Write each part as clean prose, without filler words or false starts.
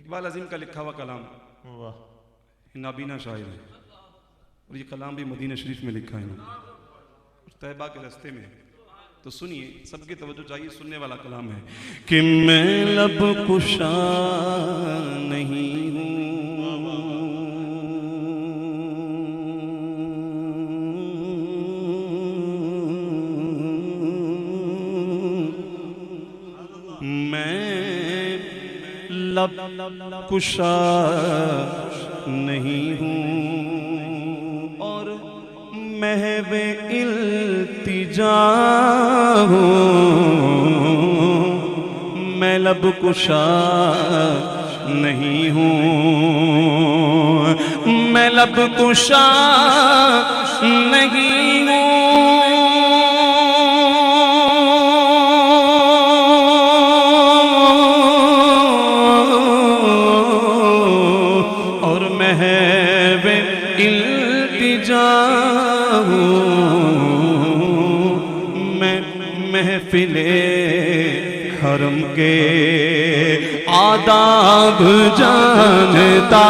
اقبال عظیم کا لکھا ہوا کلام نابینا شاعر ہے، اور یہ کلام بھی مدینہ شریف میں لکھا ہے طیبہ کے راستے میں. تو سنیے، سب کی توجہ چاہیے، سننے والا کلام ہے کہ میں لب کشا نہیں ہوں، میں لب کشا نہیں ہوں اور محو التجا ہوں. میں لب کشا نہیں ہوں، میں لب کشا نہیں ہوں، اور محو التجا میں محفل حرم کے آداب جانتا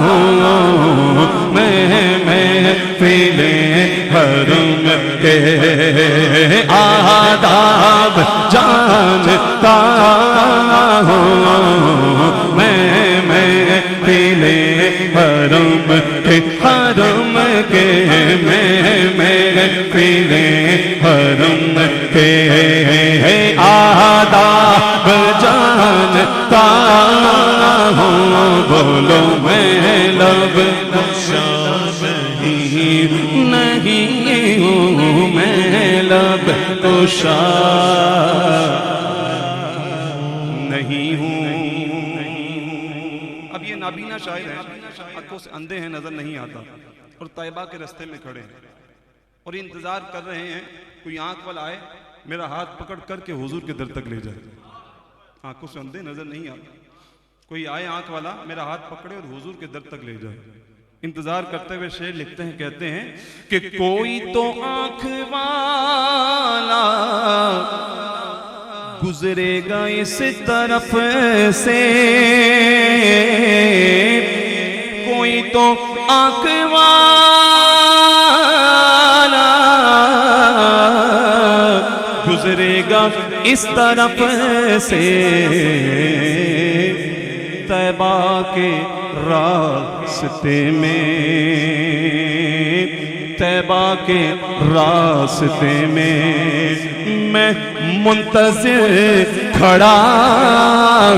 ہوں، میں محفل حرم کے آداب جانتا ہوں، میں محفل حرم کے میں محفل حرم کے آداب جانتا ہوں. بولو میں لب کشا نہیں ہوں، میں لب کشا نہیں ہوں. اب یہ نابینا شاعر ہے، آنکھوں سے اندھے ہیں، نظر نہیں آتا، اور طیبہ کے راستے میں کھڑے ہیں اور انتظار کر رہے ہیں کوئی آنکھ والا آئے میرا ہاتھ پکڑ کر کے حضور کے در تک لے جائے. آنکھوں سے اندھے، نظر نہیں آتا، کوئی آئے آنکھ والا میرا ہاتھ پکڑے اور حضور کے در تک لے جائے. انتظار کرتے ہوئے شعر لکھتے ہیں، کہتے ہیں کہ کوئی تو آنکھ والا گزرے گا اس طرف سے، کوئی تو آنکھ والا گزرے گا اس طرف سے، طیبہ کے راستے میں، طیبہ کے راستے میں میں منتظر کھڑا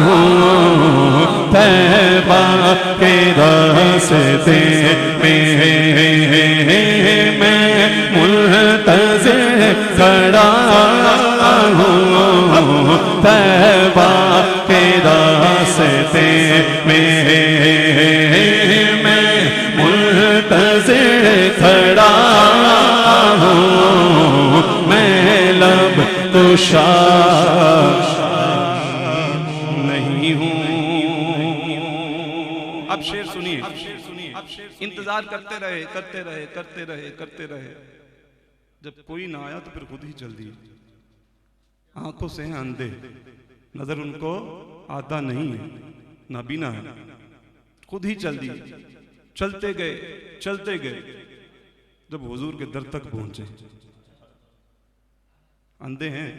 ہوں، طیبہ کے راستے میں میں منتظر کھڑا ہوں، طیبہ کے راستے میں میں منتظر کھڑا ہوں، میں لب کشا نہیں ہوں. اب شعر سنیے، انتظار کرتے رہے کرتے رہے کرتے رہے کرتے رہے، جب کوئی نہ آیا تو پھر خود ہی چل دیے. آنکھوں سے ہیں اندھے، نظر ان کو آتا نہیں ہے، نابینا ہے، خود ہی چل دیے. چلتے گئے چلتے گئے، جب حضور کے در تک پہنچے، اندھے ہیں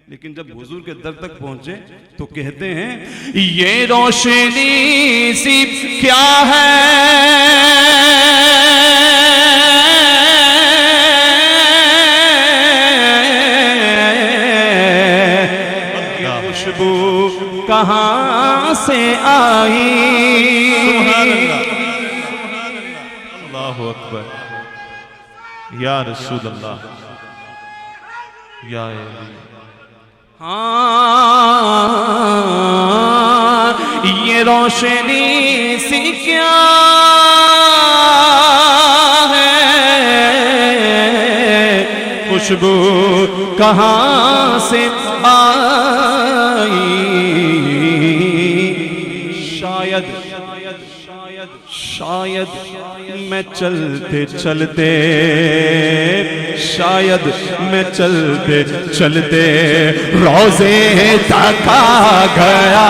لیکن جب حضور کے در تک پہنچے تو کہتے ہیں یہ روشنی سی کیا ہے، خوشبو کہاں سے آئی. سبحان اللہ، اللہ اکبر، یا رسول اللہ، یا علی. ہاں یہ روشنی سی کیا ہے، خوشبو کہاں سے آئی. شاید میں چلتے چلتے، شاید میں چلتے چلتے روضے تک آ گیا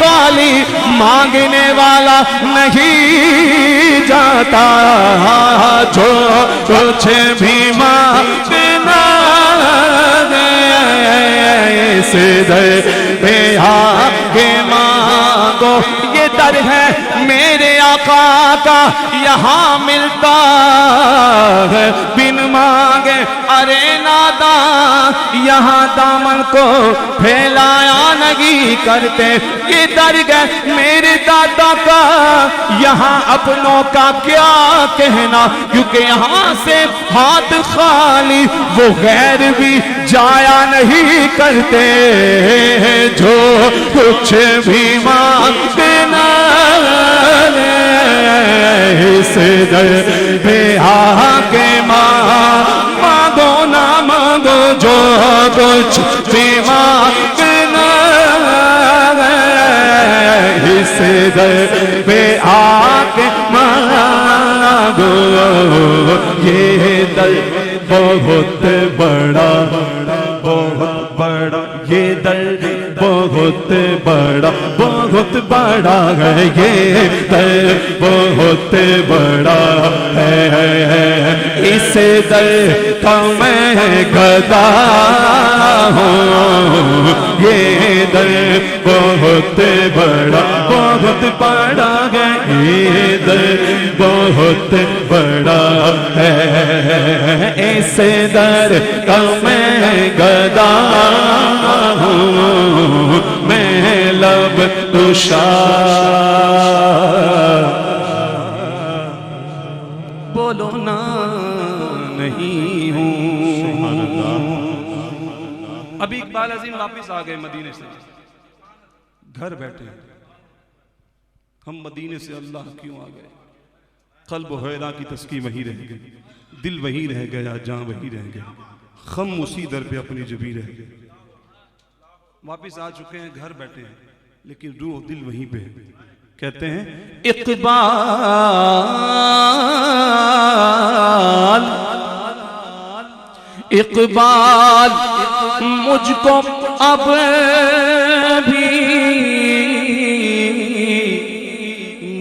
خالی مانگنے والا نہیں جاتا جو کچھ بھی مانگنا سے در پہ آگے مانگو یہ در ہے میرے آقا کا یہاں ملتا ہے بن مانگے ارے نادان یہاں دامن کو پھیلایا نہیں کرتے یہ درگاہ میرے دادا کا یہاں اپنوں کا کیا کہنا کیونکہ یہاں سے ہاتھ خالی وہ غیر بھی جایا نہیں کرتے جو کچھ بھی مانگنا اس در پہ آگے مانگو نہ مانگو جو کچھ بھی مانگنا اس در پہ آگے مانگو یہ در بہت بڑا یہ در بہت بڑا ہے یہ در بہت بڑا ہے اس در کا میں گدا ہوں یہ در بہت بڑا ہے یہ در بہت بڑا ہے اس در کا میں گدا ہوں میں لب کشا بولو نا نہیں ہوں ابھی اقبال عظیم واپس آ گئے مدینے سے گھر بیٹھے ہم مدینے سے اللہ کیوں آ گئے قلب و حیرہ کی تسکی وہی رہ گئی دل وہی رہ گیا جان وہی رہ گیا خم اسی در پہ اپنی جبی رہ گئے واپس آ چکے ہیں گھر بیٹھے ہیں لیکن روح دل وہیں پہ کہتے ہیں اقبال مجھ کو اب بھی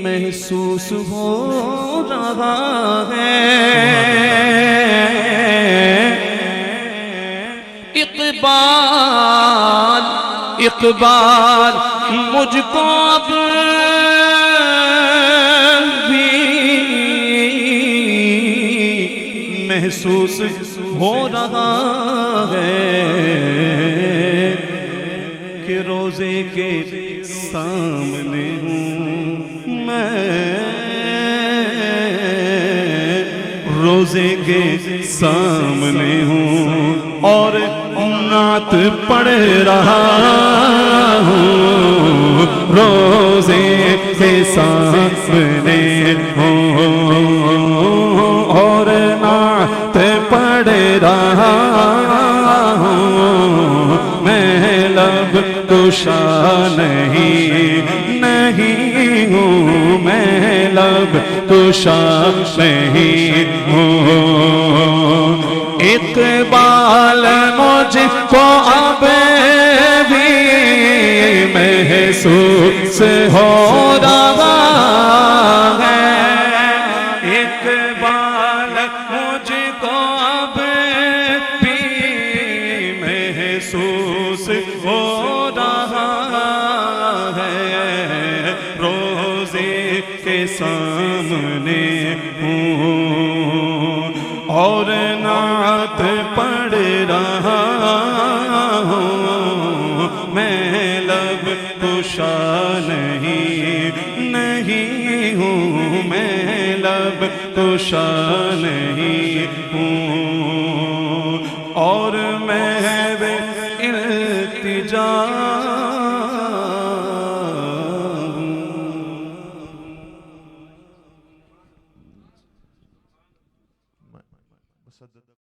محسوس ہو رہا ہے اقبال مجھ کو اب بھی محسوس ہو رہا ہے کہ روزے کے سامنے ہوں میں روزے کے سامنے ہوں اور نعت پڑھ رہا ہوں روزے کے سامنے ہوں اور نعت پڑھ رہا ہوں میں لب کشا نہیں ہوں میں لب کشا نہیں ہوں اقبال مجھ کو اب بھی محسوس ہو رہا ہے اقبال مجھ کو اب بھی محسوس ہو رہا ہے روزے کے سامنے ہوں اور نعت پڑھ رہا ہوں میں لب کشا نہیں ہوں میں لب کشا نہیں ہوں اور